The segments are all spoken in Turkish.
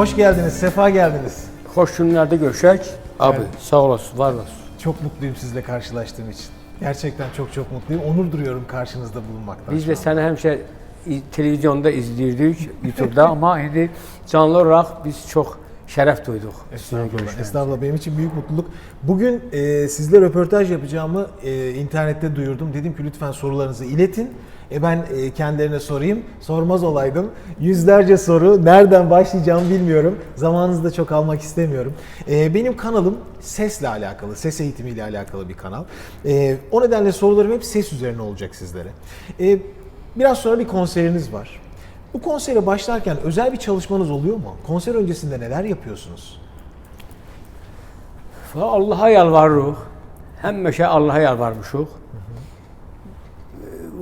Hoş geldiniz, sefa geldiniz. Hoş günlerde görüşək. Abi, Evet. sağ olasın, var olasın. Çok mutluyum sizle karşılaştığım için. Gerçekten çok mutluyum. Onur duyuyorum karşınızda bulunmaktan. Biz de səni həmişə televizyonda izləyirdik, YouTube'da ama indi canlı olarak biz çok şərəf duyduq. Estağfurullah, benim için büyük mutluluk. Bugün sizle röportaj yapacağımı internette duyurdum. Dedim ki lütfen sorularınızı iletin. Ben kendilerine sorayım. Sormaz olaydım. Yüzlerce soru. Nereden başlayacağımı bilmiyorum. Zamanınızı da çok almak istemiyorum. Benim kanalım sesle alakalı, ses eğitimiyle alakalı bir kanal. O nedenle sorularım hep ses üzerine olacak sizlere. Biraz sonra bir konseriniz var. Bu konsere başlarken özel bir çalışmanız oluyor mu? Konser öncesinde neler yapıyorsunuz? Allah'a yalvarırıq. Həmişə Allah'a yalvarmışıq.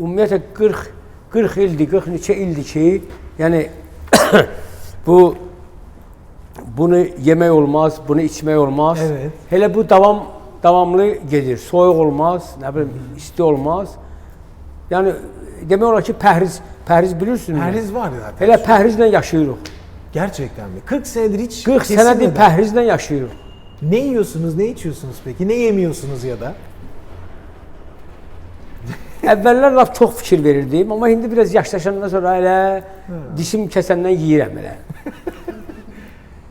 Ümumiyyətlə 40 ildir, 40 neçə ildir ki, yəni bunu yemək olmaz, bunu içmək olmaz. Evet. Hele bu davamlı gedir. Soyuq olmaz, nə bilim, isti olmaz. Yəni demək olar ki, pəhriz bilirsiniz. Pəhriz var zaten. Hele pəhrizlə yaşayırıq. Gerçekten mi? 40 senedir hiç 40 kesilmeden. senedir pəhrizlə yaşayırıq. Ne yiyorsunuz, ne içiyorsunuz peki? Ne yemiyorsunuz ya da? Əvvəllər laf çox fikir verirdim, amma indi biraz yaşlaşandan sonra elə dişim kəsəndən yeyirəm elə.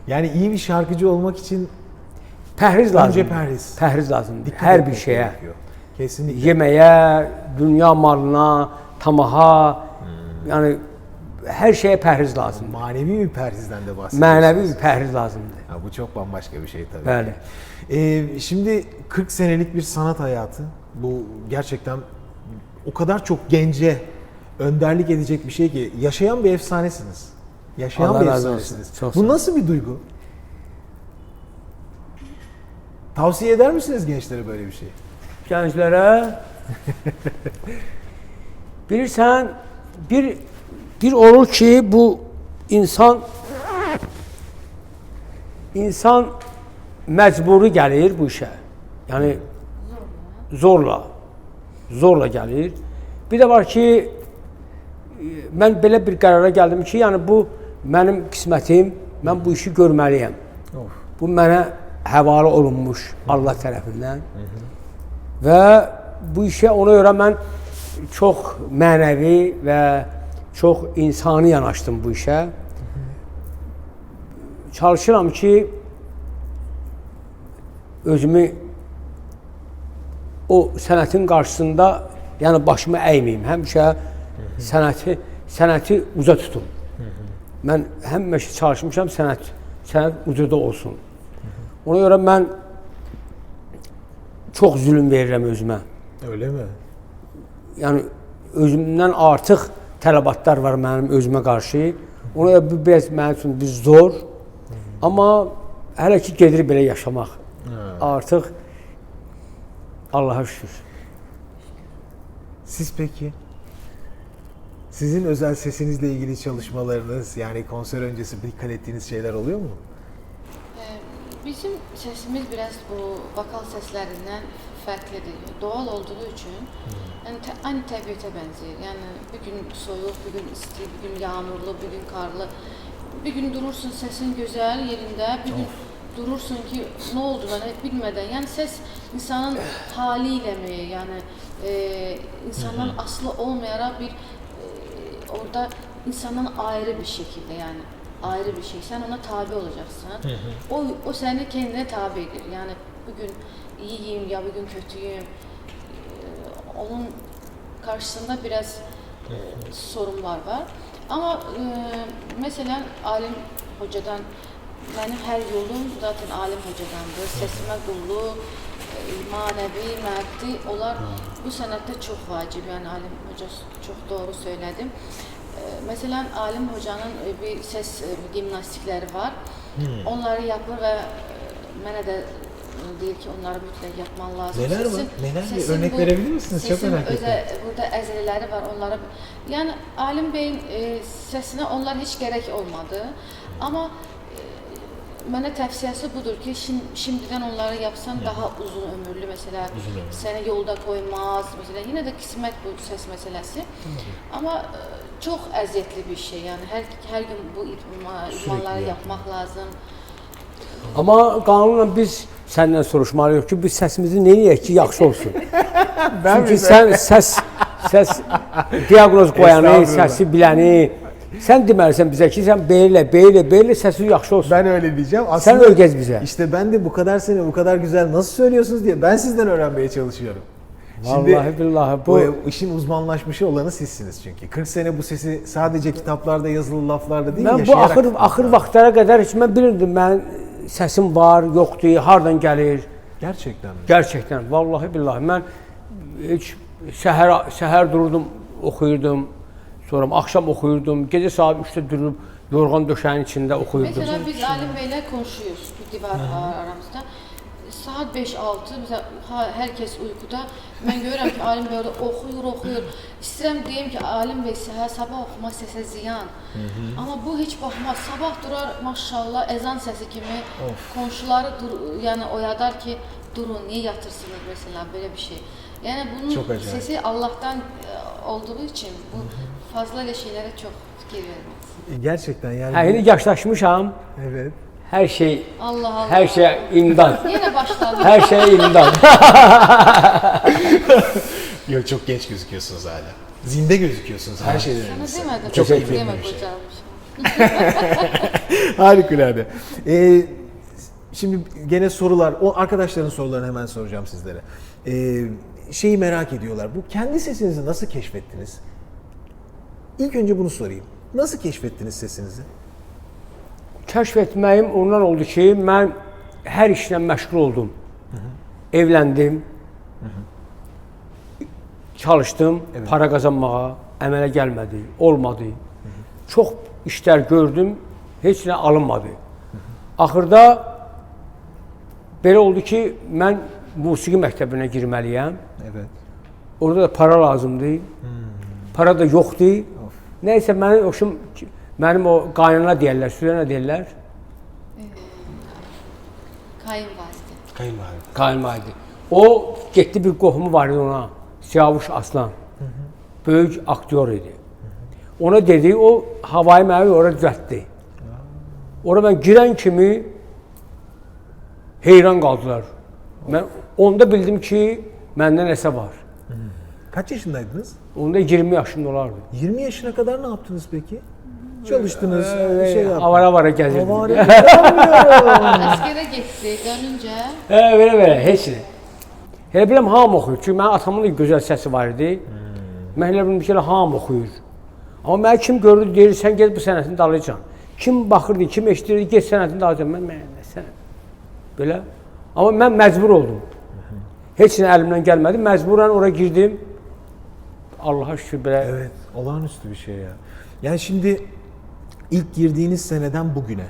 Yani iyi bir şarkıcı olmak için Pəhriz lazım. önce pəhriz. Pəhriz lazımdır. Dikkat Hər bir etmek şeyə. gerekiyor. Kesinlikle. Yeməyə, dünya malına, tamaha, yəni hər şeyə pəhriz lazımdır. Manevi bir pəhrizden de bahsediyorsunuz. Mənəvi bir pəhriz lazımdır. Ha, bu çok bambaşka bir şey tabii. Bəli. Şimdi 40 senelik bir sanat hayatı. Bu gerçekten o kadar çok gence önderlik edecek bir şey ki yaşayan bir efsanesiniz. Yaşayan Allah bir razı olsun. efsanesiniz. Çok sağ Bu olun. nasıl bir duygu? Tavsiye eder misiniz gençlere böyle bir şey? Gənclərə bilirsən, bir olur ki, bu insan məcburi gəlir bu işə. Yəni zorla gəlir. Bir də var ki, mən belə bir qərara gəldim ki, yəni bu mənim qismətim, mən bu işi görməliyəm. Bu mənə həvalə olunmuş Allah tərəfindən. Və bu işə ona görə mən çox mənəvi və çox insani yanaşdım bu işə. Çalışıram ki, özümü o sənətin qarşısında, yəni başımı əyməyim. Həmişə sənəti uca tutum. Mən həmişə çalışmışam sənət ucada olsun. Ona görə mən çox zülm verirəm özümə. Öyle mi? Yəni özümdən artıq tələbatlar var mənim özümə qarşı. Ona görə bu biraz mənim üçün bir zor. Amma hələ ki gedir belə yaşamaq. Artıq Allah'a şükür. Siz peki? Sizin özel sesinizle ilgili çalışmalarınız, yani konser öncesi dikkat ettiğiniz şeyler oluyor mu? Bizim sesimiz biraz bu vokal seslerinden farklıdır. Doğal olduğu için yani aynı təbiətə bənzəyir. Yəni bir gün soyuq, bir gün isti, bir gün yağmurlu, bir gün karlı. Bir gün durursun sesin güzel yerinde, bir gün durursun ki ne oldu bana bilmeden. Yani ses insanın haliyle mi, yani insandan aslı olmayarak bir orada insandan ayrı bir şekilde, yani ayrı bir şey. Sen ona tabi olacaksın. O seni kendine tabi edir. Yani bugün iyiyim ya bugün kötüyüm. Onun karşısında biraz sorunlar var. Ama mesela Alim Hoca'dan, benim her yolum zaten Alim Hoca'dandır. Sesime kulluk, manevi, maddi, onlar bu sanatta çok vacip. Yani Alim Hoca çok doğru söyledim. Mesela Alim Hoca'nın bir ses gimnastikleri var. Onları yapır ve bana da deyir ki onları mütləq yapman lazım. Neler var? Neler? Örnek verebilir misiniz? Çok merak ettim. Burada əzələləri var, onlara... Yani Alim Bey'in səsinə onlar hiç gerek olmadı. Ama mənə təvsiyəsi budur ki, şimdiden onları yapsan daha uzun ömürlü, mesela seni yolda koymaz, mesela yine de kısmet bu ses meselesi. Ama çox əziyyətli bir şey. Yəni hər gün bu idmanları yapmaq lazım. Amma qanunla biz səndən soruşmalıyıq ki, biz səsimizi nə edək ki, yaxşı olsun. Çünki sən səs diaqnoz qoyanı, səsi biləni, sen deməlisən bizə ki, sen belə səsi yaxşı olsun. Ben öyle diyeceğim. Sen öyrət bizə. İşte ben de bu kadar sene bu kadar güzel nasıl söylüyorsunuz diye ben sizden öğrenmeye çalışıyorum. Vallahi billahi bu işin uzmanlaşmışı olanı sizsiniz çünkü. 40 sene bu sesi sadece kitaplarda yazılı laflarda değil, mən bu axır vaxtlara qədər heç mən bilirdim mən səsim var, yoxdur, hardan gəlir. Gerçekten mi? Gerçekten, vallahi billahi mən heç səhər dururdum, oxuyurdum. Sonra axşam oxuyurdum. Gecə saat 3-də durub yorğan döşəyin içində oxuyurdum. Mesela biz Alim Bey'le konuşuyoruz. Bir divar var aramızda. Saat 5-6 mesela herkes uykuda. Ben görürüm ki Alim Bey orada oxuyur. İstəyirəm deyim ki Alim Bey sabah oxumaq səsə ziyan. Amma bu heç baxmaz. Sabah durar maşallah ezan səsi kimi komşuları yani oyadar ki durun niye yatırsınız mesela böyle bir şey. Yani bunun sesi Allah'tan olduğu için bu fazla şeylere çok fikir vermez. Gerçekten yani. Hə, indi yaşlaşmışam. Evet. Her şey Allah Allah. Her şey imdan. Yine başladı. Her şey imdan. Yok çok genç gözüküyorsunuz hala. Zinde gözüküyorsunuz her şeyden önce. Sana demedim. Çok Demek iyi kocalmış. Harikulade. Şimdi gene sorular, o arkadaşların sorularını hemen soracağım sizlere. Şeyi merak ediyorlar. Bu kendi sesinizi nasıl keşfettiniz? İlk önce bunu sorayım. Nasıl keşfettiniz sesinizi? Kəşf etməyim ondan oldu ki, mən hər işlə məşğul oldum. Evləndim. Çalışdım, para qazanmağa, əmələ gəlmədi, olmadı. Çox işlər gördüm, heç nə alınmadı. Axırda belə oldu ki, mən musiqi məktəbinə girməliyəm. Evet. Orada da para lazımdı. Para da yoxdur. Nəysə mənim o qaynana deyərlər, sürənə deyərlər. Kayınvalide. Kayınvalide. O getdi bir qohumu var idi ona. Siyavuş Aslan. Böyük aktyor idi. Ona dedi, o havayı məni oraya düzəltdi. Orada mən girən kimi heyran qaldılar. Mən onda bildim ki, məndən nəsə var. Kaç yaşındaydınız? Onda 20 yaşında olardı. 20 yaşına kadar ne yaptınız peki? Çalıştınız, şey yaptınız. Avara gəzirdim. Askere gitti, dönünce. Belə, heç nə. Elə biləm hamı oxuyur. Çünki mənim atamın da gözəl səsi var idi. Mən elə biləm ki, hamı oxuyur. Amma mənə kim gördü, deyir, sən gel bu sənətin dalıcan. Kim baxırdı, kim eşidirdi, get sənətin dalıcan. Mən nə sənət? Belə. Amma mən məcbur oldum. Heç nə əlimdən gəlmədi. Məcburən oraya girdim. Allah'a şükür belə. Evet, olağanüstü bir şey ya. Yani şimdi ilk girdiğiniz seneden bugüne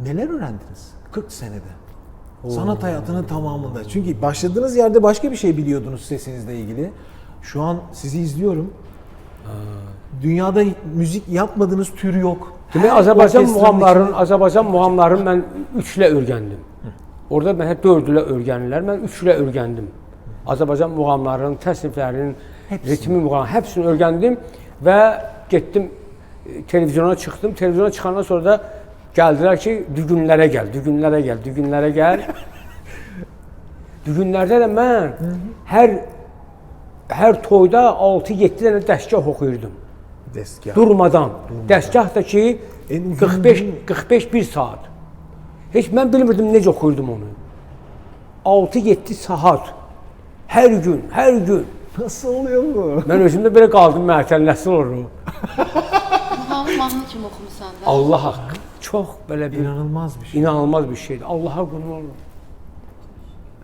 neler öğrendiniz? 40 senede. Sanat hayatının tamamında. Çünkü başladığınız yerde başka bir şey biliyordunuz sesinizle ilgili. Şu an sizi izliyorum. Dünyada müzik yapmadığınız tür yok. Demək Azərbaycan muğamlarını mən 3 ilə öyrəndim. Orada mən 4 ilə öyrənirlər, mən 3 ilə öyrəndim. Azərbaycan muğamlarının, təsniflərinin, ritmi muğamlarının hepsini öyrəndim və getdim televizyona çıxdım. Televizyona çıxandan sonra da gəldilər ki, düğünlərə gəl. Düğünlərdə də mən hər toyda 6-7 dənə dəstgah oxuyurdum. Dəstgah. Durmadan. Dəstgah da ki 45-1 saat. Heç mən bilmirdim necə oxuyurdum onu. 6-7 saat. Hər gün. Nasıl oluyor bu? Mən özümdə belə qaldım, məətəl nəsil olur o. Mahnı kim oxumusan da? Allah haqqı. Çox belə bir İnanılmaz bir şey. inanılmaz bir şeydir. Allah'a qurban olun.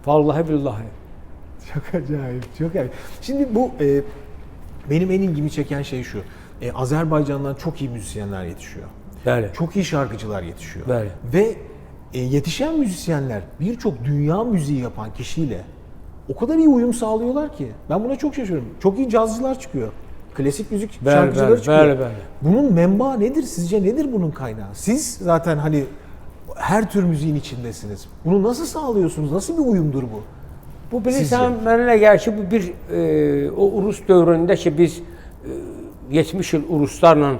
Vallahi billahi. Çok acayip, çok acayip. Şimdi bu benim en ilgimi çeken şey şu. Azerbaycan'dan çok iyi müzisyenler yetişiyor. Bəli. Çok iyi şarkıcılar yetişiyor. Bəli. Ve yetişen müzisyenler birçok dünya müziği yapan kişiyle o kadar iyi uyum sağlıyorlar ki. Ben buna çok şaşırıyorum. Çok iyi cazcılar çıkıyor. Klasik müzik şarkıcıları çıkıyor. Bəli. Bunun menbaı nedir? Sizce nedir bunun kaynağı? Siz zaten hani her tür müziğin içindesiniz. Bunu nasıl sağlıyorsunuz? Nasıl bir uyumdur bu? Bu bilirsən, mənə elə gəlir ki, bu bir o Urus dövründə ki, biz 70 il Ruslarla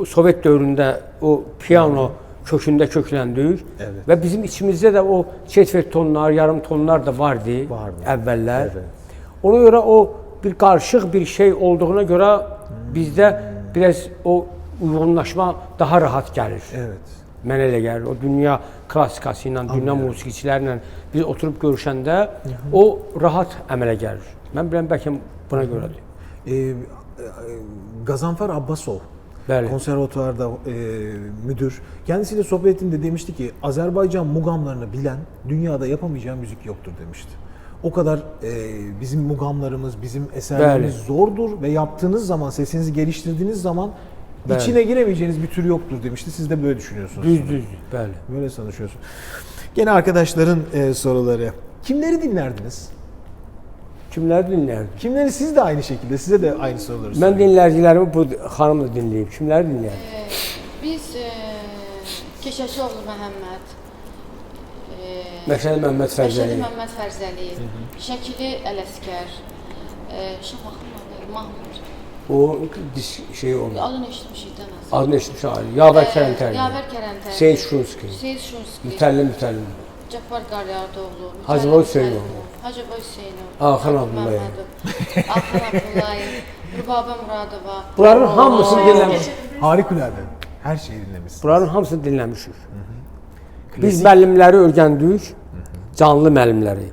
Sovet dövründə o piano kökündə kökləndik. Evet. Və bizim içimizdə də o çetvert tonlar, yarım tonlar da vardı əvvəllər. Evet. Ona görə o bir qarışıq bir şey olduğuna görə bizdə biraz o uyğunlaşma daha rahat gəlir. Evet. Mənə elə gəlir. O dünya klassikası ilə, dünya musiqiçiləri ilə biz oturub görüşəndə o rahat əmələ gəlir. Mən biləm bəlkə buna görədir. Gazanfer Abbasov, Bəli. konservatuvarda müdür. Kendisiyle sohbet ettiğimde demişti ki Azerbaycan mugamlarını bilen dünyada yapamayacağı müzik yoktur demişti. O kadar bizim mugamlarımız, bizim eserlerimiz zordur ve yaptığınız zaman, sesinizi geliştirdiğiniz zaman Bəli. içine giremeyeceğiniz bir tür yoktur demişti. Siz de böyle düşünüyorsunuz. Düz, bəli. Böyle sanışıyorsun. Gene arkadaşların soruları. Kimleri dinlerdiniz? Kimləri dinləyirdi? Kimleri siz de aynı şekilde, size de aynı soruları Mən soruyorum. dinləyicilərimi bu xanımla dinləyib. Kimləri dinləyirdi? Biz Keşəşoğlu Məhəmməd, Məşədi Məmməd Məşədi Fərzəli. Məmməd Fərzəliyev, Şəkili Ələskər, Mahmud. O şey oldu. Adını eşitmişikdən az. Adını eşitmiş aile. Yavər Kərəntəli. Yavər Kərəntəli. Seyid Şunski. Seyid Şunski. Mütəllim. Cəbbər Qaryadoğlu. Hacıboy Hüseynov. Hacıboy Hüseynov. Axan Abdullayev. Axan Abdullayev. Rübabə Muradova. Bunların hamısını dinləmişik. Harikulade. Her şeyi dinlemişsiniz. Bunların hamısını dinləmişik. Biz müəllimləri öyrəndik, canlı müəllimləri.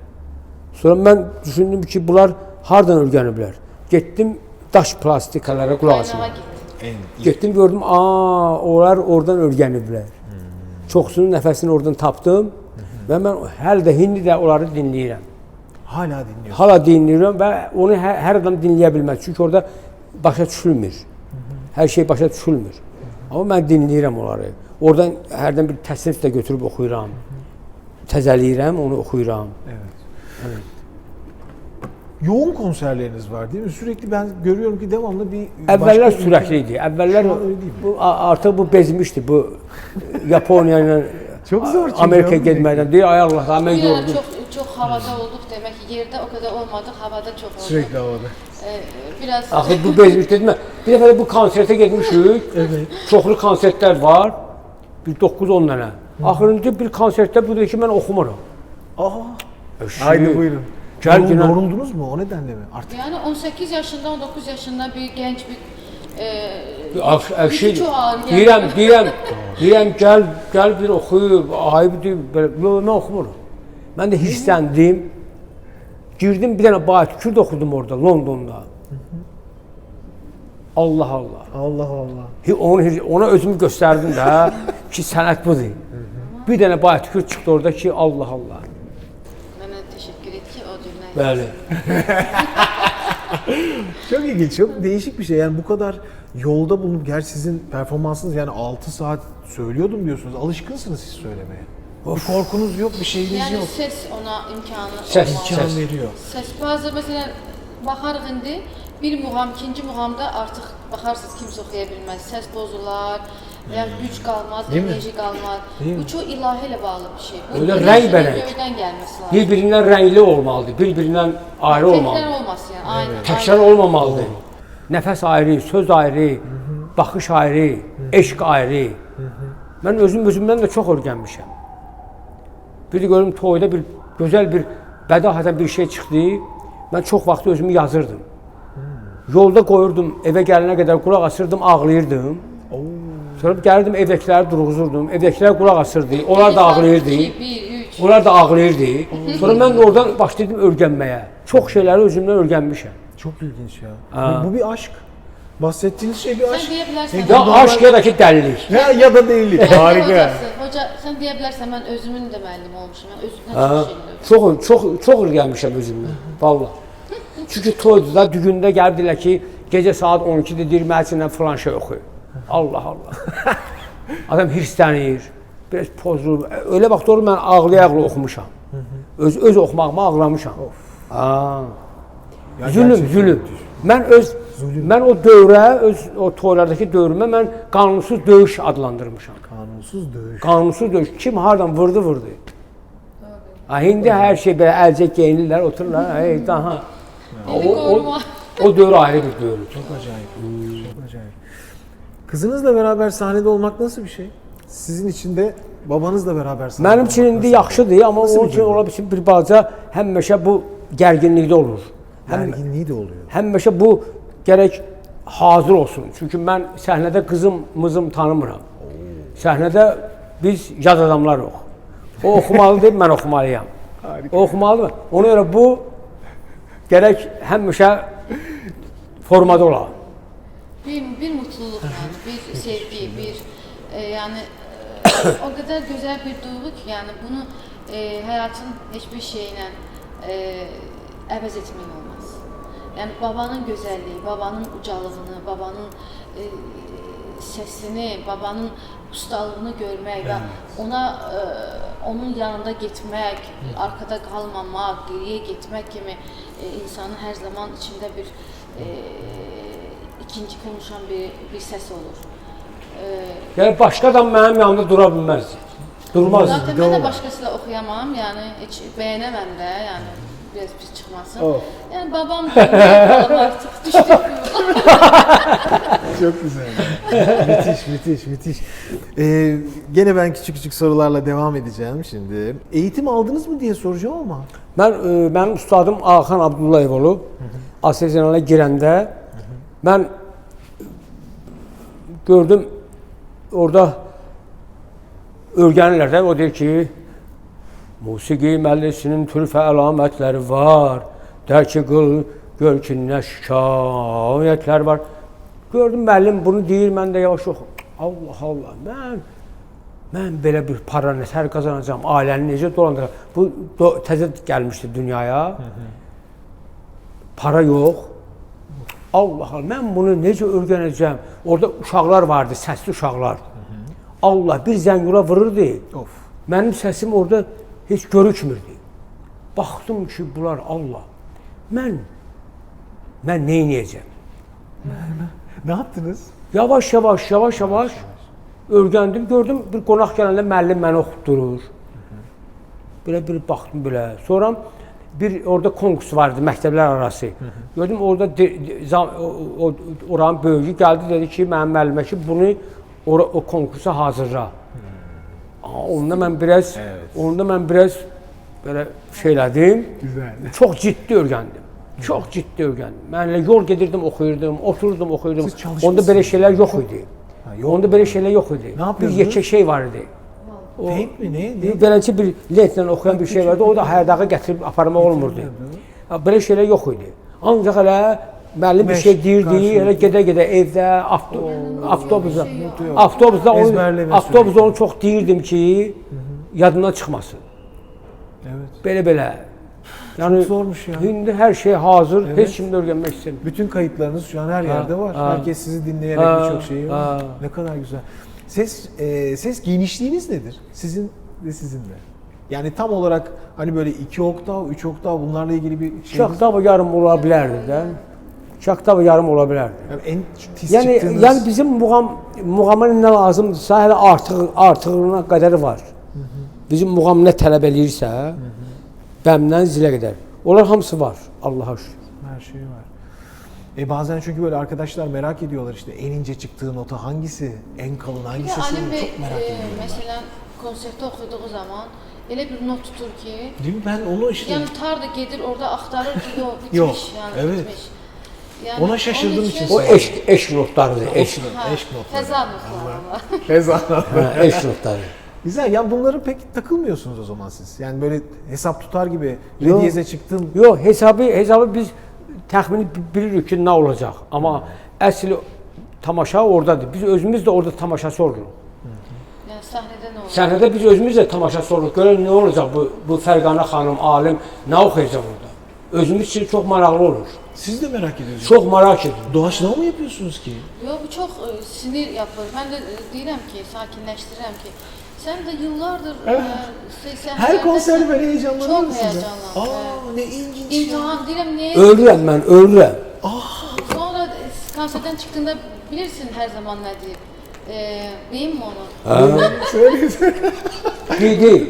Sonra mən düşündüm ki, bunlar hardan öyrəniblər? Getdim daş plastikalara qulaq asım. Getdim gördüm, onlar oradan öyrəniblər. Çoxsunun nəfəsini oradan tapdım və mən hələ də indi də onları dinləyirəm. Hala dinliyorsunuz. Hala dinləyirəm və onu hər adam dinləyə bilməz. Çünki orada başa düşülmür. Hər şey başa düşülmür. Amma mən dinləyirəm onları. Oradan hərdən bir təsnif də götürüb oxuyuram. Təzəliyirəm, onu oxuyuram. Evet. Yoğun konserleriniz var değil mi? Sürekli ben görüyorum ki devamlı bir... Əvvəllər başka sürəkli idi. Əvvəllər Şu an öyle değil mi? bu artıq bu bezmişdi. Bu Yaponiya ilə Çok zor çünkü Amerika ya. getməkdən. Deyir ay Allah, mən Bir ara gördüm. çox havada olduq demək ki, yerdə o qədər olmadıq, havada çox olduq. Sürekli havada. Biraz Axı bu bezmiş dedim. Bir dəfə də bu konsertə getmişik. Evet. Çoxlu konsertlər var. Bir 9-10 dənə. Axırıncı bir konsertdə bu dedi ki, mən oxumuram. Aha. Eşi. Haydi buyurun. Gel yine. Yoruldunuz mu? O nedenle mi? Artık yani 18 yaşında, 19 yaşında bir genç bir Şey, çok ağır yani. deyirəm gəl bir oxuyub, ayıb deyib, yox, mən oxumuram. Mən də hirsləndim. Girdim bir dənə bayat Kürd oxudum orada, Londonda. Allah Allah. Allah Allah. Ona özümü göstərdim də ki, sənət budur. Bir dənə bayat Kürd çıxdı orada ki, Allah Allah. Mənə təşəkkür et ki, o cümlə. Bəli. Çok ilginç, çok değişik bir şey. Yani bu kadar yolda bulunup, gerçi sizin performansınız yani 6 saat söylüyordum diyorsunuz. Alışkınsınız siz söylemeye. Bir korkunuz yok, bir şeyiniz Yani yok. ses ona imkanı Ses, olmalı. İmkan Ses. veriyor. Ses bazı mesela baxarıq indi bir muğam, ikinci muğamda artıq baxarsınız kimsə oxuya bilməz. Ses bozular, ya güc qalmaz, Değil mi? enerji qalmaz. Değil mi? Bu çox ilahi ilə bağlı bir şey. Bu Öyle enerjinin rəng-bərəng. göydən gəlməsi lazım. Bir-birindən rəngli olmalıdır, bir-birindən ayrı Təkrar olmalıdır. olmasın yəni. Aynen. Təkrar olmamalıdır. Nəfəs ayrı, söz ayrı, baxış ayrı, eşq ayrı. Mən özümdən də çox öyrənmişəm. Bir də görüm toyda bir gözəl bir bədahətən bir şey çıxdı. Mən çox vaxt özümü yazırdım. Yolda qoyurdum, evə gələnə qədər qulaq asırdım, ağlayırdım. Sonra gəlirdim evdəkiləri durğuzurdum. Evdəkilər qulaq asırdı, onlar da ağlayırdı. 2, 1, 3. Onlar da ağlayırdı. Sonra mən də oradan başladım öyrənməyə. Çox şeyləri özümdən öyrənmişəm. Çok ilginç ya. Ha. Bu bir aşk. Bahsettiğiniz şey bir aşk. Sən deyə bilərsən. Ya aşk ya da ki dəlilik. Ya da değil. Harika. Hoca, sən deyə bilərsən mən özümün də müəllim olmuşam. Mən özümdən çox şeylər. Çox öyrənmişəm özümdən. Vallahi. Çünki toyda, düğündə gəldilər ki, gecə saat 12-də deyir, mənə filan şey oxuy. Allah Allah. Adam hirslənir, biraz pozur. Öyle vaxt olur mən ağlaya-ağlaya oxumuşam. Öz oxumağıma ağlamışam. Zülüm. Mən o dövrə, o toylardakı dövrümə mən qanunsuz döyüş adlandırmışam. Kanunsuz dövüş. Qanunsuz döyüş. Kim hardan vurdu. İndi hər şey belə əlcək geyinirlər, otururlar. Daha. Dili qoruma. O dövr ayrı bir dövr. Çok acayip. Çok acayip. Kızınızla beraber sahnede olmak nasıl bir şey? Sizin için de babanızla beraber sahnede Mənim üçün olmak indi nasıl? yaxşıdır, amma Nasıl onun bir üçün duygu? ola bilsin bir balaca həmişə bu gərginlikdə olur. Gerginliği de oluyor. Həmişə bu gərək hazır olsun. Çünki mən səhnədə qızım tanımıram. Səhnədə biz yad adamlarıq. O oxumalı deyib, mən oxumalıyam. O oxumalıdır. Ona görə bu gərək həmişə formada ola. Bir mutluluk yani, bir sevgi, bir yani o kadar güzel bir duygu ki yani bunu hayatın hiçbir şeyle əvəz etmək olmaz. Yani babanın güzelliği, babanın ucalığını, babanın sesini, babanın ustalığını görmək və onun yanında getmək, arkada qalmamaq, geriye getmək kimi insanın hər zaman içində bir ikinci konuşan bir ses olur. Yəni başqa adam mənim yanımda dura bilməz. Durmaz. Zaten ben de başkasıyla okuyamam yani hiç beğenemem de yani biraz pis çıkmasın. Oh. Yani babam da artık düştük. Çok güzel. müthiş. Gene ben küçük sorularla devam edeceğim şimdi. Eğitim aldınız mı diye soracağım ama. Mənim ustadım Ağxan Abdullayev olub. Asesiyanala girəndə mən gördüm orada öyrənirlər də, o deyir ki, musiqi məllisinin türfə əlamətləri var, dərki qıl, gör ki, nə şikayətlər var. Gördüm müəllim bunu deyir, mən də yavaş yox, Allah, mən belə bir para nətər qazanacağım, ailəni necə dolandıracağım. Bu təzə gəlmişdi dünyaya, para yox. Allah, mən bunu necə öyrənəcəm? Orada uşaqlar vardı, səsli uşaqlar. Allah, bir zəngula vururdu. Of. Mənim səsim orada heç görükmürdü. Baxdım ki, bunlar Allah. Mən neyniyəcəm? Ne yaptınız? Yavaş öyrəndim, gördüm bir qonaq gələndə müəllim məni oxutdurur. Belə bir baxdım belə. Sonra bir orada konkurs vardı məktəblər arası. Gördüm orada oranın böyüyü gəldi, dedi ki, mənim müəllimə ki, bunu o konkursa hazırla. Onda mən biraz belə şeylədim. Güzel. Çox ciddi öyrəndim. Mən elə yol gedirdim, oxuyurdum, oturdum, oxuyurdum. Siz çalışmışsınız. Onda belə şeylər yox idi. yok Onda belə şeylər yox idi. Ne Bir yapıyordunuz? yekə şey var idi. Teyp mi ne? Beləcə bir lentlə oxuyan bir şey vardı. O da həyadağa gətirib aparmaq olmurdu. Belə şeylər yox idi. Ancaq elə müəllim bir şey deyirdi, elə gedə-gedə evdə, avtobusda onu çox deyirdim ki, yadından çıxmasın. Evet. Belə. Yəni zormuş ya. İndi hər şey hazır, Evet. heç kim də öyrənmək istəmir. Bütün kayıtlarınız şu an her yerde var. ha. Herkes sizi dinleyerek birçok şeyi var. Ne kadar güzel. Ses genişliğiniz nedir? Sizin ve sizin de. Yani tam olarak hani böyle 2 oktav, 3 oktav bunlarla ilgili bir şey. 2 oktav yarım ola bilərdi də. 2 oktav yarım ola bilərdi. Yani en tiz Yəni çıktığınız... bizim muğama nə lazımdırsa hələ artığına qədəri var. Bizim muğam nə tələb eləyirsə, bəmdən zilə qədər. Onlar hamısı var. Allah'a şükür. Her şey var. Bazen çünkü böyle arkadaşlar merak ediyorlar işte en ince çıktığı nota hangisi, en kalın Bir de hangisi Ali Bey çok merak ediyorlar. mesela konserte oxuduğu zaman elə bir not tutur ki, Değil mi? Ben onu işte... yani tarda gedir orada axtarır ki, yok bitmiş Yok, yani evet. bitmiş. Yani Ona şaşırdığım onun için O eşq notlarıdır, eşq. eşk notları. Təzad notları var. Tezahürat. Eşq notları. Güzel. Ya bunları pek takılmıyorsunuz o zaman siz. Yani böyle hesap tutar gibi Yok. re diyeze çıktım. Yox, hesabı biz təxmini bilirik ki, nə olacaq. Amma əsl tamaşa oradadır. Biz özümüz də orada tamaşaçı oluruq. Yani sahnede ne olur? Səhnədə biz özümüz də tamaşaçı oluruq. Görək nə olacaq bu Fərqanə xanım, alim nə oxuyacaq orada. Özümüz üçün çox maraqlı olur. Siz de merak ediyorsunuz. Çox maraq edir. Doğaçlama mı yapıyorsunuz ki? Yok bu çok sinir yapır. Ben de deyirəm ki, sakinləşdirirəm ki, sen de yıllardır Her konser böyle heyecanlanıyor Çok musunuz? heyecanlandım. Ne ilginç İmtihan deyirəm niye? Ölürəm mən, ölürəm. Sonra konserden çıktığında bilirsin her zaman ne deyir. Deyim mi onu? Deyil.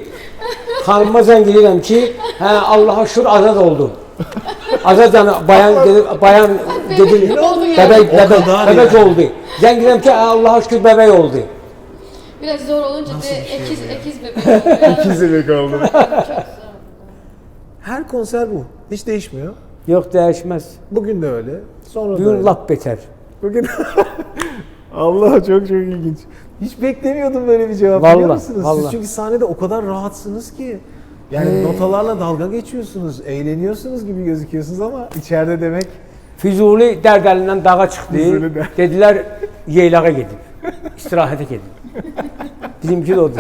Xanıma zəng edirəm ki, Allah'a şükür azad oldum. Azad yəni bayan dedim Oldu yani. bəbək oldu. Zəng edirəm ki, Allah'a şükür bəbək oldu. Biraz zor olunca Nasıl da bir şey bu ya? ekiz bebek oluyor. İkiz bebek oldu. Çok zor. Her konser bu. Hiç değişmiyor. Yox, dəyişməz. Bugün de öyle. Sonra da Bugün öyle. lap betər. Bugün Allah çok ilginç. Hiç beklemiyordum böyle bir cevap, biliyor Vallahi, musunuz? Siz vallahi. çünkü sahnede o kadar rahatsınız ki. Yani notalarla dalga geçiyorsunuz, eğleniyorsunuz gibi gözüküyorsunuz ama içeride demek Füzuli Dərdəlindən dağa çıxdı. Füzuli də. Dedilər, yeylağa gedib. İstirahətə gedib. Bizimki de odur.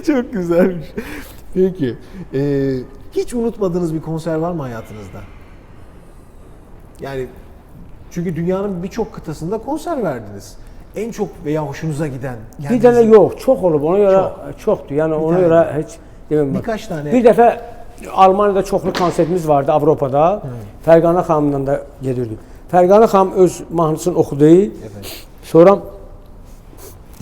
çok güzelmiş. Peki, hiç unutmadığınız bir konser var mı hayatınızda? Yani çünkü dünyanın birçok kıtasında konser verdiniz. En çok veya hoşunuza giden. Bir dənə yox, çox olub. Ona görə çoxdur. Yəni ona tane. görə heç deməm. Birkaç tane. Bir dəfə Almaniyada çoxlu konsertimiz vardı Avropada. Fərqanə xanımla da gedirdik. Fərqanə xanım öz mahnısını oxudu. Evet. Sonra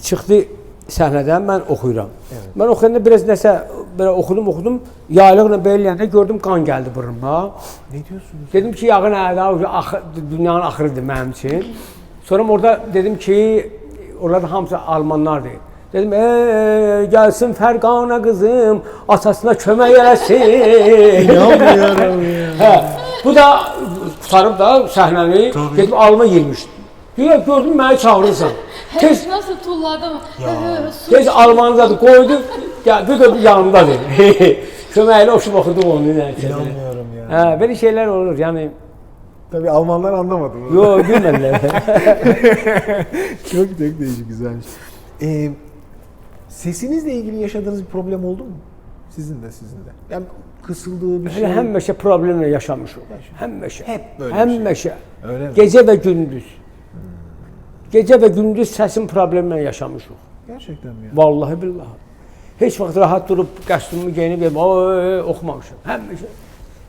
çıxdı səhnədən, mən oxuyuram. Evet. Mən oxuyanda biraz nəsə belə oxudum. Yaylıqla beləyəndə gördüm qan gəldi burnuma. Ne diyorsunuz? Dedim ki, yağı nədir? Dünyanın axırıdır mənim üçün. Sonra orada dedim ki, orada hamısı Almanlardır. Dedim, gəlsin Fərqanə qızım, atasına kömək eləsin. İnanmıyorum ya. Hə, bu da tutarıb da səhnəni, dedim alma girmişdi. Diyor, gördüm məni çağırırsan. Tez, Nasıl tulladım? tez Almancadır qoydu, bir də yanımdadır. Köməkli oxşub oxudum onu. İnanmıyorum ya. Hə, belə şeylər olur, yəni. Tabii Almanlar anlamadı bunu. Yox, bilmədilər. Çok değişik, güzelmiş. Sesinizle ilgili yaşadığınız bir problem oldu mu? Sizin de. Yani kısıldığı bir şey. Elə həmişə problemlə yaşamışıq. Həmişə. Hep böyle bir Həmişə. Öyle mi? Gecə və gündüz. Gecə və gündüz səsin problemlə yaşamışıq. Gerçekten mi ya? Vallahi billahi. Heç vaxt rahat durub qəsdimi geyinib oxumamışam. Həmişə.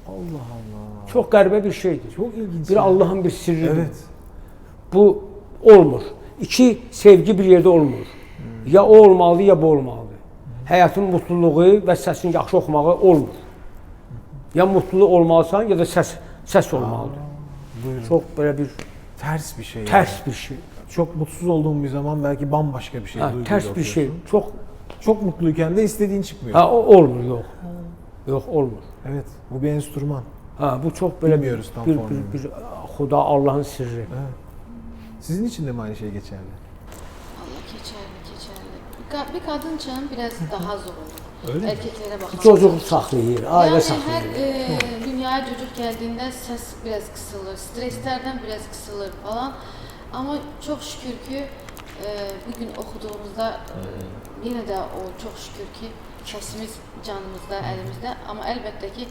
Allah Allah. Çox qəribə bir şeydir. Çok ilginç. Bir ya. Allahın bir sirridir. Evet. Bu olmur. İki sevgi bir yerdə olmur. Ya o olmalıdır, ya bu olmalıdır. Həyatın mutluluğu və səsin yaxşı oxumağı olmur. Ya mutlu olmalısan, ya da səs olmalıdır. Buyurun. Çox belə bir Ters bir şey. tərs bir şey. Çok mutsuz olduğum bir zaman belki bambaşka bir şey. Ha, duyguyla tərs bir şey. okuyorsun. Çox Çok mutluyken de istediğin çıkmıyor. ha, o olmur, yox. Yox, olmur. Evet. Bu bir enstrüman. Ha, bu çox belə Bilmiyoruz tam formülünü. bir Xuda Allahın sirri. Evet. Sizin için de mi aynı şey geçerli? Allah keçerli. Bir kadın için biraz daha zor olur. Öyle mi? Erkeklere bakalım. Çocuq saxlayır, ailə Yani her saxlayır. dünyaya çocuk geldiğinde ses biraz kısılır, streslerden biraz kısılır falan. Ama çok şükür ki bugün okuduğumuzda yine de o çok şükür ki sesimiz canımızda, elimizde. Ama elbette ki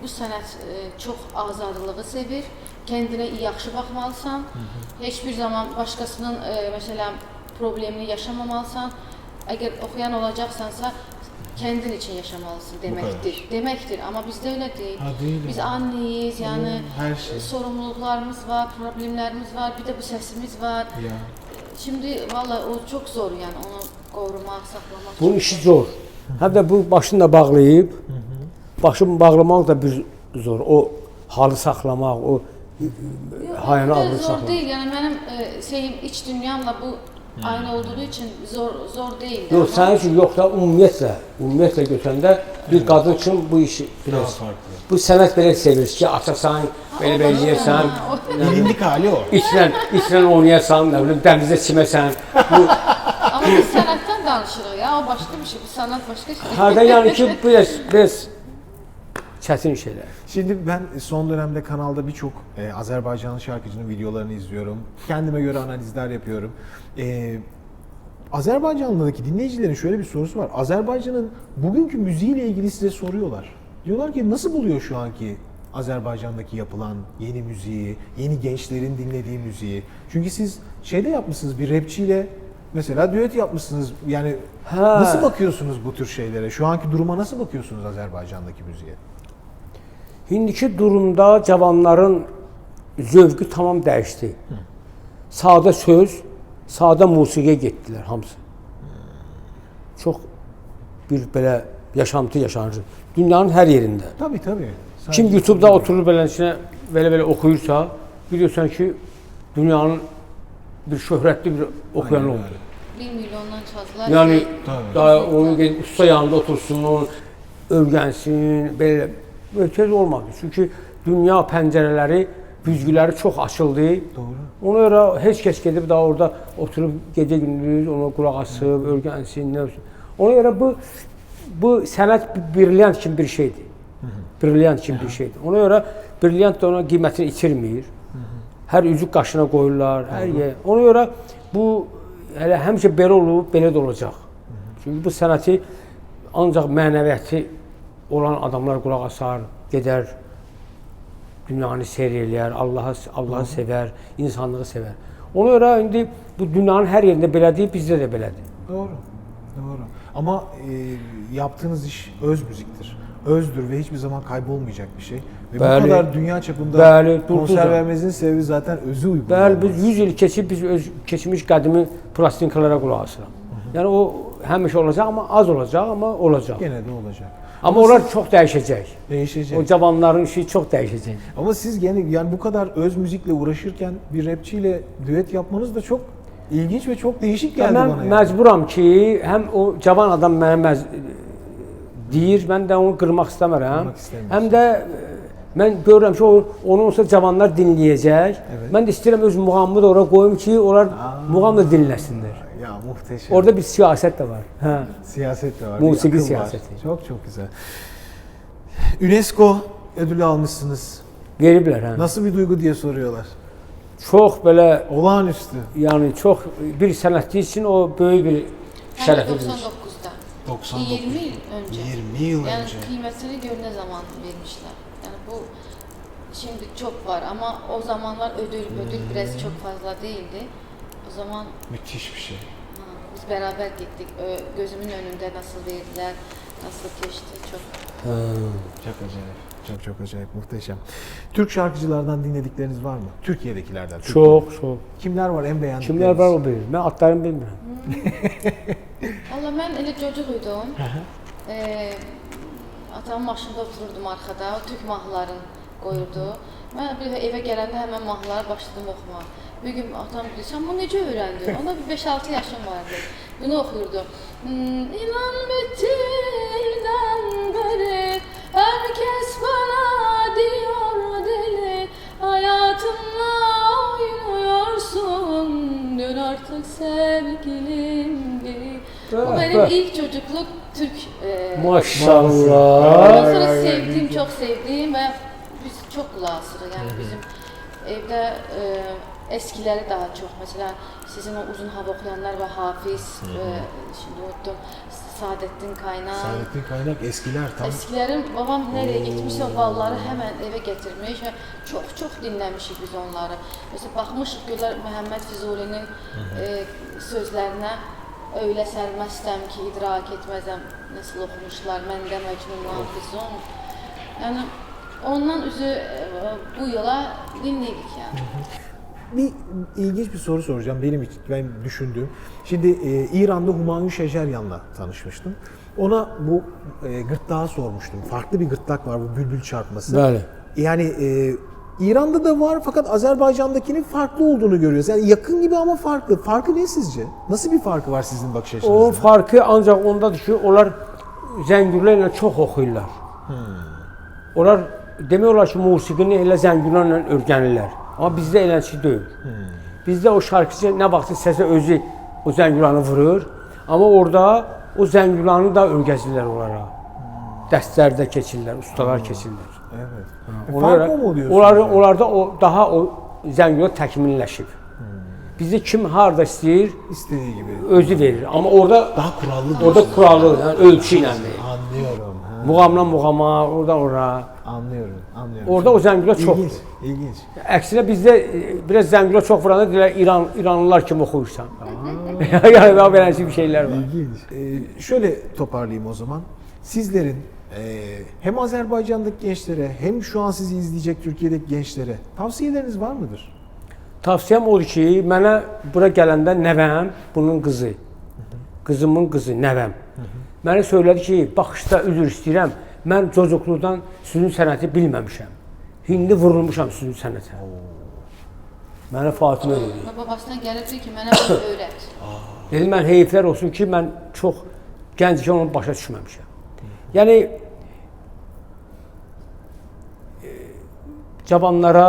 bu sanat çok azadlığı sevir. Kendine yaxşı bakmalısan. Hiçbir zaman başkasının mesela problemini yaşamamalısan. Eğer okuyan olacaksansa kendin için yaşamalısın demektir. Ama bizde öyle değil. Ha, değil Biz mi? anneyiz yani Her şey. sorumluluklarımız var, problemlerimiz var, bir de bu sesimiz var. Ya. Şimdi vallahi o çok zor yani onu korumak, saklamak. Bunun çok işi zor. zor. Həm də bu başını da bağlayıb, başını bağlamaq da bir zor. O halı saxlamaq, o hayanı Öyle alıb zor saxlamaq. değil yani benim şeyim iç dünyamla bu aynı olduğu için zor değil. Yox, sənin üçün yox da ümumiyyətlə götürəndə bir qadın üçün bu işi biraz farklı. Bu sənət belə sevilir ki, açasan, belə eləyəsən, Bilindik hali o. içlə oynayasan, nə bilim, dənizdə çiməsən. Bu Ama biz sanattan danışırıq ya, o başka bir şey, bu sanat başka şey. hərdən yəni ki, biraz çətin şeylər. Şimdi ben son dönemde kanalda birçok Azerbaycanlı şarkıcının videolarını izliyorum. Kendime göre analizler yapıyorum. Azerbaycanlı'daki dinleyicilerin şöyle bir sorusu var. Azerbaycan'ın bugünkü müziğiyle ilgili size soruyorlar. Diyorlar ki nasıl buluyor şu anki Azerbaycan'daki yapılan yeni müziği, yeni gençlerin dinlediği müziği? Çünkü siz şeyde yapmışsınız, bir rapçiyle mesela düet yapmışsınız. Yani nasıl bakıyorsunuz bu tür şeylere? Şu anki duruma nasıl bakıyorsunuz Azerbaycan'daki müziğe? İndiki durumda cavanların zövqü tamam dəyişdi. Sadə söz, sadə musiqiyə getdilər hamısı. Çox bir belə yaşantı yaşanır. Dünyanın hər yerində. Tabii. Kim YouTube'da oturur beləsinə belə oxuyursa, biliyorsan ki dünyanın bir şöhrətli bir oxuyanı Aynen oldu. öyle. 1 milyondan fazla. Yani Tabii. daha onun usta yanında otursun, onun örgənsin, belə möhtəz olmadı. Çünki dünya pəncərələri, güzgüləri çox açıldı. Doğru. Ona görə heç kəs gedib daha orada oturub gecə-gündüz ona qulaq asıb, örgənsin, nə olsun. Ona görə bu sənət brilyant kimi bir şeydir. Brilyant kimi bir şeydir. Ona görə brilyant da ona qiymətini itirmir. Hər üzük qaşına qoyurlar, hər yer. Ona görə bu hələ həmişə belə olub, belə də olacaq. Çünki bu sənəti ancaq mənəviyyatı olan adamlar qulaq asar, gedər, dünyanı seyr eləyər, Allahı sevər, insanlığı sevər. Ona görə indi bu dünyanın hər yerində belədir, bizdə də belədir. Doğru. Doğru. Ama yaptığınız iş öz müziktir. Özdür ve hiçbir zaman kaybolmayacak bir şey. Ve Bəli. bu kadar dünya çapında Bəli, konser durdular. vermenizin sebebi zaten özü uygun. Bəli, biz 100 il keçib biz keçmiş qədimi plastinkalara qulaq asırıq. Yəni o həmişə olacaq, amma az olacaq, amma olacaq. Gene de olacak. Amma onlar çox dəyişəcək. Değişecek. O cavanların işi çox dəyişəcək. Ama siz gene yani bu kadar öz müzikle uğraşırken bir rapçiyle düet yapmanız da çok ilginç ve çok değişik geldi Mən bana. Yani. məcburam ki, həm o cavan adam mənə deyir, mən də onu qırmaq istəmirəm. Qırmaq istəmirsən. Həm də mən görürəm ki, onu olsa cavanlar dinləyəcək. Evet. Mən də istəyirəm öz muğamımı da ora qoyum ki, onlar muğam da dinləsinlər. Ya muhteşem. Orada bir siyasət də var. Hə. Siyaset de var. Musiki bir akıl siyaseti. var. Çok çok güzel. UNESCO ödülü almışsınız. Veriblər, hə. Nasıl bir duygu diye soruyorlar. Çox belə, Olağanüstü. yəni çox bir sənətçi üçün o böyük bir şərəfidir. 99'da. 99. 20 yıl önce. 20 yıl Yani önce. kıymetini gör ne zaman vermişler. Yani bu şimdi çok var ama o zamanlar ödül biraz çok fazla değildi. O zaman Müthiş bir şey. biz beraber gittik. Gözümün önünde nasıl verdiler, nasıl geçti çok. Çok acayip. Çok çok acayip. Muhteşem. Türk şarkıcılardan dinledikleriniz var mı? Türkiye'dekilerden. Çox, çox. Kimler var en beğendikleriniz? Kimlər var o bilir. Mən adlarını bilmirəm. Valla ben elə çocuğuydum. Atamın maşında otururdum arkada. O Türk mahnılarını koyurdu. Ben bir eve gələndə hemen mahnıları başladım oxumağa. Bir gün atam dedi, sen bunu necə öğrendin? Onda bir 5-6 yaşım vardı. Bunu oxuyurdu. İnan bittiğinden beri herkes bana diyor deli. Hayatımla oynuyorsun. Dön artık sevgilim geri. Bu benim ilk çocukluk Türk Maşallah. Ondan sonra sevdiğim, çok sevdiğim ve biz çok kulağı asırıq. Yani bizim evde eskileri daha çok. Mesela sizin o uzun hava okuyanlar ve Hafiz, şimdi unuttum, Saadettin Kaynak. Saadettin Kaynak eskiler tam. Eskilerin babam nereye gitmişse o balları hemen eve getirmiş ve çok dinlemişik biz onları. Mesela bakmışıq Gülər Məhəmməd Füzuli'nin sözlerine öyle sərməstəm ki idrak etməzəm nasıl oxumuşlar, məndə Məcnunlar Füzun. Yani ondan üzü bu yola dinledik yani. Bir ilginç bir soru soracağım benim için, ben düşündüğüm. Şimdi İran'da Humayun Şeceryan'la tanışmıştım. Ona bu gırtlağı sormuştum. Farklı bir gırtlak var, bu bülbül çarpması. Bəli. Yani İran'da da var fakat Azerbaycan'dakinin farklı olduğunu görüyoruz. Yani yakın gibi ama farklı. Farkı ne sizce? Nasıl bir farkı var sizin bakış açınızda? O farkı ancaq ondadır ki, onlar zəngürlərlə çox oxuyurlar. Onlar demək olar ki, musiqini elə zəngürlərlə öyrənirlər. Amma bizdə eləsi deyil. Bizdə o şarkıcı nə vaxtı səsə özü o zəngülanı vurur, amma orada o zəngülanı da öyrəzirlər onlara. Dəstlərdə keçirlər, ustalar keçirlər. Evet. Ona Farkı görə mı diyorsunuz? onlarda daha o zəngülan təkmilləşib. Bizdə kim harda istəyir, İstediği gibi. özü verir. Amma orada Daha kurallı orada diyorsunuz. kuralı, yəni ölçü ilə verir. Anlıyorum. Ha. Muğamdan muğama, oradan ora. Anlıyorum. Orada o zəngüla çoxdur. İlginç. İlginç. Əksinə bizdə biraz zəngüla çox vuranda deyirlər İranlılar kimi oxuyursan. Yəni daha beləsi bir şeylər var. İlginç. Şöyle toparlayayım o zaman. Sizlerin hem Azerbaycan'daki gençlere hem şu an sizi izleyecek Türkiye'deki gençlere tavsiyeleriniz var mıdır? Tavsiyəm odur ki, mənə bura gələndə nəvəm bunun qızı. Qızımın qızı, nəvəm. Mənə söylədi ki, baxışda üzr istəyirəm, mən çocuqluqdan süzün sənəti bilməmişəm. İndi vurulmuşam süzün sənətə. Mənə Fatimə dedi. Və babasından gəlib deyir ki, mənə bunu öyrət. Dedim, mən heyflər olsun ki, mən çox gəncikən onu başa düşməmişəm. Yəni, cavanlara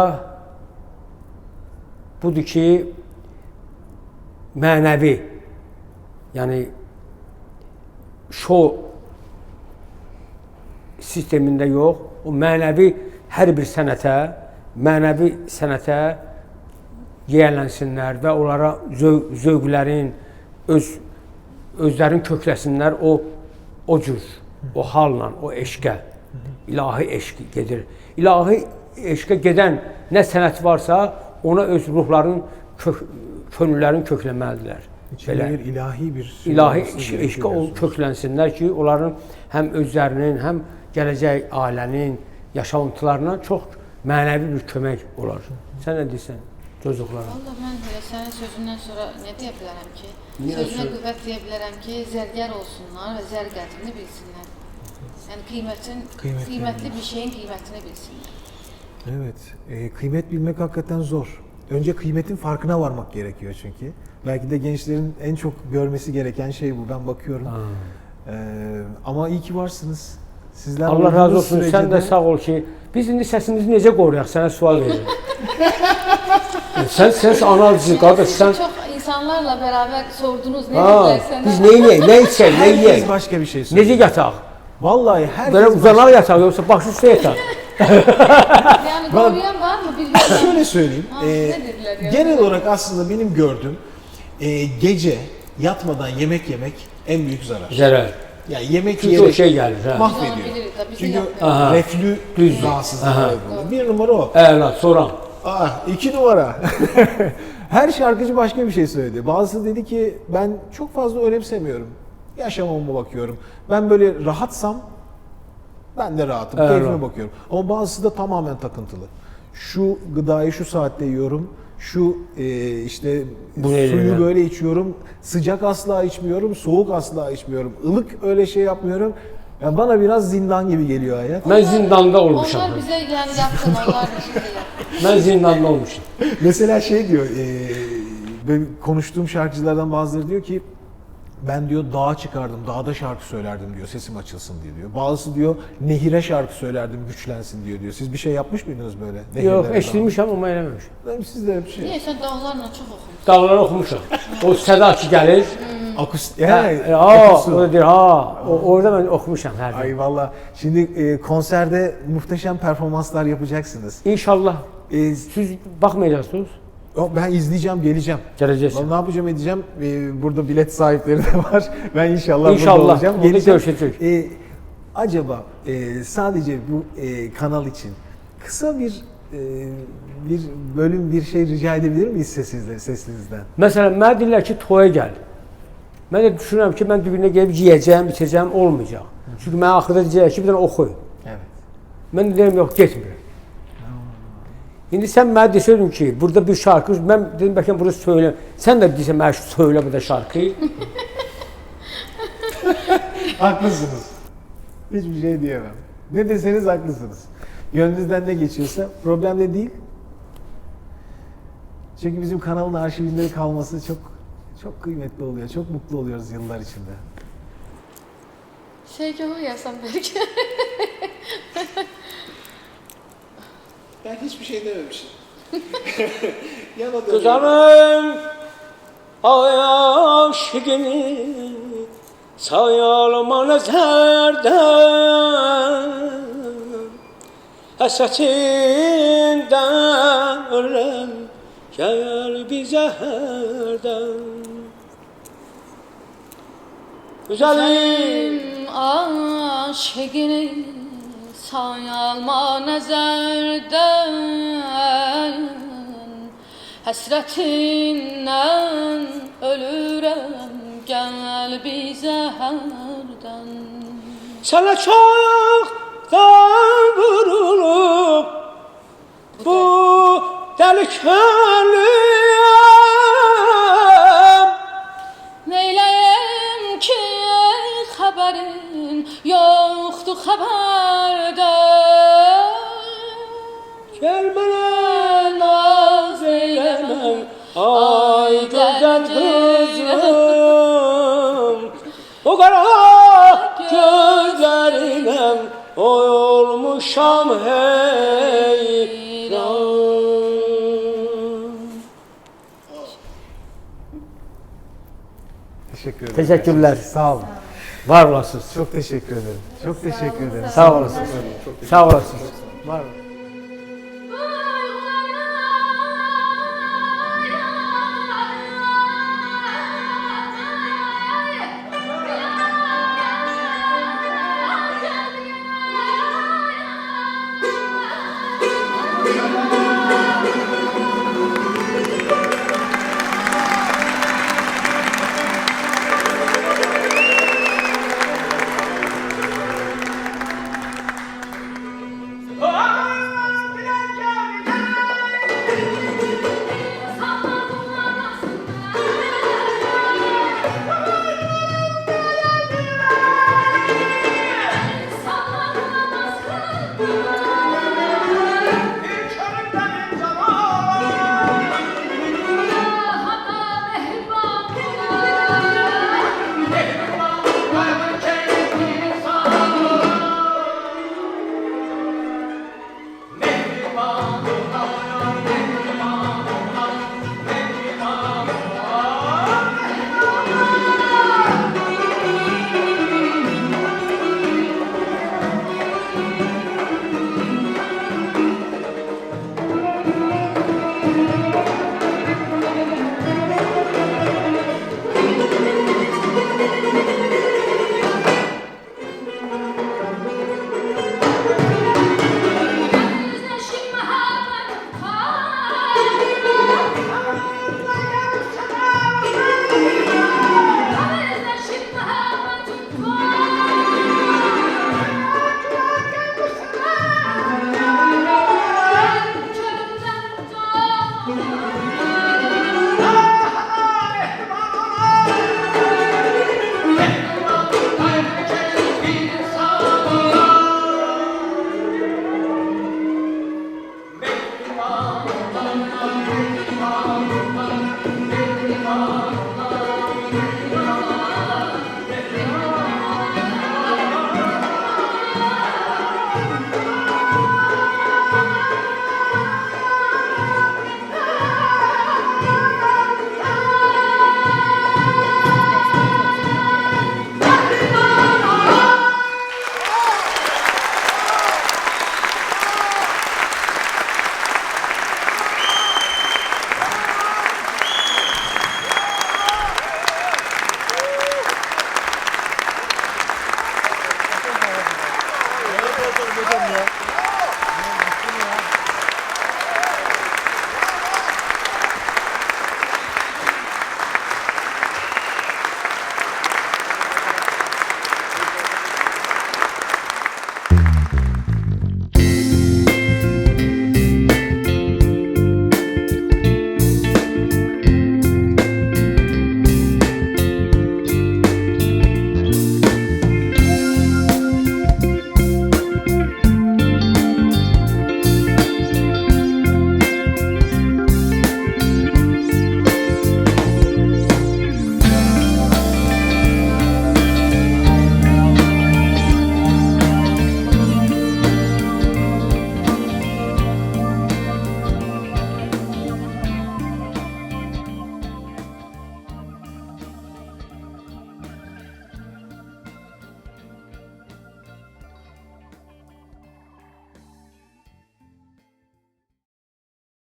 budur ki, mənəvi, yəni, şou sistemində yox, o mənəvi hər bir sənətə, mənəvi sənətə yiyələnsinlər və onlara zövqlərin, özlərin kökləsinlər o cür, o halla, o eşqə, ilahi eşq gedir. İlahi eşqə gedən nə sənət varsa, ona öz ruhların, könüllərin kökləməlidirlər. İçində bir ilahi bir İlahi eşqə köklənsinlər ki, onların həm özlərinin, həm gələcək ailənin yaşantılarına çox mənəvi bir kömək olar. Sən nə deyirsən? Cozuqlara. Valla mən sənin sözündən sonra nə deyə bilərəm ki? Niyə Sözünə qüvvət deyə bilərəm ki, zərgər olsunlar və zər qədrini bilsinlər. Yəni qiymətli bir şeyin qiymətini bilsinlər. Evet, kıymet bilmek hakikaten zor. Önce kıymetin farkına varmak gerekiyor çünkü. Belki de gençlerin en çok görmesi gereken şey bu. Ben bakıyorum. Ama iyi ki varsınız. Sizler Allah razı olsun. sürece Sən də sağ ol ki, biz indi səsimizi necə qoruyaq? Sənə sual verirəm. Sən analizsin, qardaş, sən... Çok insanlarla beraber sordunuz ne dediler sana? Biz nə yiyək, nə içək, nə herkes yiyək? başka bir şey söylüyor. Necə yataq? Vallahi herkes Böyle uzanaq yataq, yoksa baş üstə yataq? Yani koruyan var mı bilmiyorum. Şöyle söyleyeyim. Ha, ne dediler ya? Genel olarak aslında benim gördüğüm gece yatmadan yemek yemek en büyük zarar. Zərər. Yani yemek Çünki o yiyerek şey gəlir, hə. Biz onu mahvediyor. biliriz tabii. Biz Çünkü yapmıyoruz. reflü Düzdür. rahatsızlığı yapıyor. Bir numara o. Əla, soran. İki numara. Her şarkıcı başka bir şey söyledi. Bazısı dedi ki ben çok fazla önemsemiyorum. Yaşamama bakıyorum. Ben böyle rahatsam ben de rahatım. Evet. Keyfime bakıyorum. Ama bazısı da tamamen takıntılı. Şu gıdayı şu saatte yiyorum. Şu işte Bu ne suyu ya? böyle içiyorum. Sıcak asla içmiyorum. Soğuk asla içmiyorum. Ilık öyle şey yapmıyorum. Yani bana biraz zindan gibi geliyor hayat. Mən zindanda olmuşam. Onlar bize yani yakın, onlar bizim de yakın. Mən zindanda olmuşam. Mesela şey diyor, böyle konuştuğum şarkıcılardan bazıları diyor ki ben diyor dağa çıkardım, dağda şarkı söylerdim diyor, sesim açılsın diyor. Bazısı diyor nehire şarkı söylerdim, güçlensin diyor. Siz bir şey yapmış mıydınız böyle? Yox, Nehirlere, eşitmişəm, amma eləməmişəm. dağa? Siz de bir şey. Niye sen dağlarla çok okumuşsun? Dağlara oxumuşam. O səda ki gəlir. Akustik. O da deyir, orada mən oxumuşam hər Ay gün. valla. Şimdi konserde muhteşem performanslar yapacaksınız. İnşallah. Siz, Baxmayacaqsınız. ben izleyeceğim, geleceğim. Gələcəksən. Vallahi ne yapacağım edeceğim. Burada bilet sahipleri de var. Ben inşallah burada İnşallah. olacağım. Onu Geleceğim. görüşəcək. Acaba sadece bu kanal için kısa bir bölüm bir şey rica edebilir miyiz sesinizden? Məsələn, mənə deyirlər ki, toya gəl. Mən də düşünürəm ki, mən düğünə gəlib yeyəcəm, içəcəm, olmayacaq. Çünki mənə axırda deyəcək ki, bir dənə oxu. Evet. Mən də deyirəm, yox, getmir. İndi sən mənə desəydin ki, burada bir şarkı, mən dedim, bəlkə burada söyle. Sən də deyirsən, mənə söyle burada şarkıyı. Haklısınız. Hiçbir şey diyemem. Ne deseniz haklısınız. Gönlünüzden ne geçiyorsa problem de değil. Çünkü bizim kanalın arşivinde kalması çok kıymetli oluyor. Çok mutlu oluyoruz yıllar içinde. Şeygahı yazsam belki. Ben hiçbir şey dememişim. Yana dönüyorum. Gözəlim, ay aşıqını sayalma nəzərdən Həsətindən öləm gəl bizə hərdən Gözəlim, Aşıqını sayalma nəzərdən Həsrətindən ölürəm gəl bizə hərdən sənə çoxdan vurulub bu dəli könlüm Neyləyəm ki xəbərin yoxdur xəbərdən Gəl mənə naz eləmə olmuşam heyran. Teşekkür ederim. Teşekkürler. Sağ olun. Var olasınız. Çok teşekkür ederim. Çok teşekkür ederim. Sağ olasınız. Sağ olasınız. Var olun.